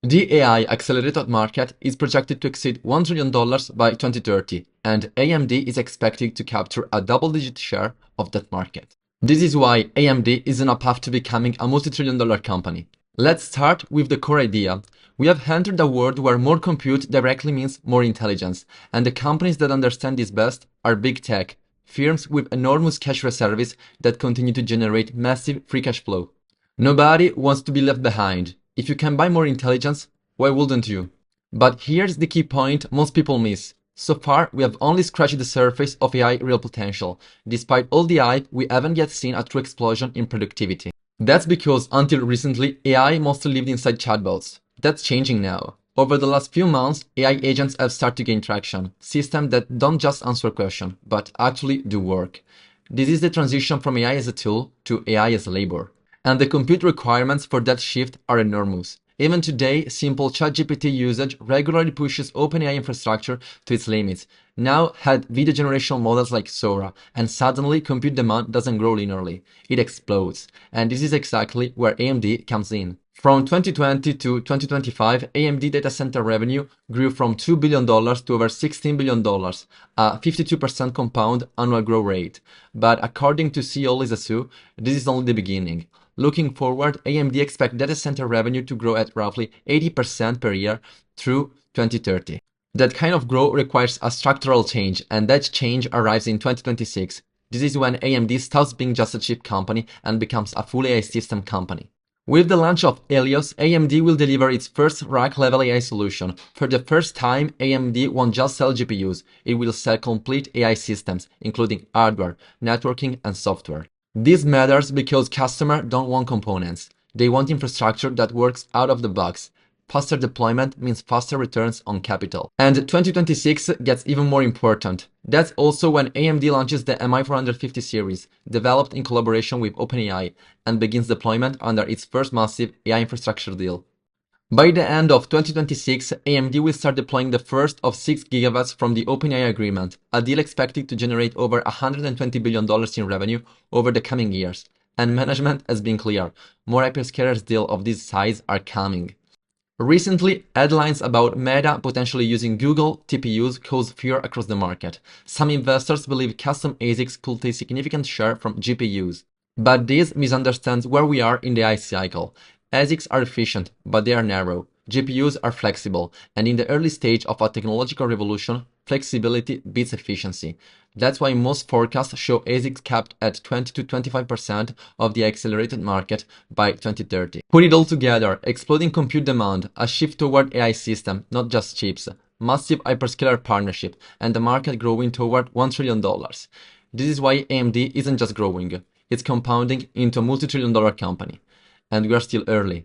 The AI accelerator market is projected to exceed $1 trillion by 2030, and AMD is expected to capture a double-digit share of that market. This is why AMD is on a path to becoming a multi-trillion-dollar company. Let's start with the core idea. We have entered a world where more compute directly means more intelligence, and the companies that understand this best are big tech, firms with enormous cash reserves that continue to generate massive free cash flow. Nobody wants to be left behind. If you can buy more intelligence, why wouldn't you? But here's the key point most people miss. So far, we have only scratched the surface of AI real potential. Despite all the hype, we haven't yet seen a true explosion in productivity. That's because until recently, AI mostly lived inside chatbots. That's changing now. Over the last few months, AI agents have started to gain traction, systems that don't just answer questions, but actually do work. This is the transition from AI as a tool to AI as a labor. And the compute requirements for that shift are enormous. Even today, simple ChatGPT usage regularly pushes OpenAI infrastructure to its limits. Now add video generation models like Sora, and suddenly compute demand doesn't grow linearly. It explodes. And this is exactly where AMD comes in. From 2020 to 2025, AMD data center revenue grew from $2 billion to over $16 billion, a 52% compound annual growth rate. But according to CEO Lisa Su, this is only the beginning. Looking forward, AMD expects data center revenue to grow at roughly 80% per year through 2030. That kind of growth requires a structural change, and that change arrives in 2026. This is when AMD stops being just a chip company and becomes a full AI system company. With the launch of Helios, AMD will deliver its first rack-level AI solution. For the first time, AMD won't just sell GPUs, it will sell complete AI systems, including hardware, networking, and software. This matters because customers don't want components. They want infrastructure that works out of the box. Faster deployment means faster returns on capital. And 2026 gets even more important. That's also when AMD launches the MI450 series, developed in collaboration with OpenAI, and begins deployment under its first massive AI infrastructure deal. By the end of 2026, AMD will start deploying the first of 6 gigawatts from the OpenAI agreement, a deal expected to generate over $120 billion in revenue over the coming years. And management has been clear, more hyperscalers deals of this size are coming. Recently, headlines about Meta potentially using Google TPUs caused fear across the market. Some investors believe custom ASICs could take significant share from GPUs. But this misunderstands where we are in the AI cycle. ASICs are efficient, but they are narrow. GPUs are flexible, and in the early stage of a technological revolution, flexibility beats efficiency. That's why most forecasts show ASICs capped at 20 to 25% of the accelerated market by 2030. Put it all together, exploding compute demand, a shift toward AI system, not just chips, massive hyperscaler partnership, and the market growing toward $1 trillion. This is why AMD isn't just growing, it's compounding into a multi-trillion-dollar company. And we are still early.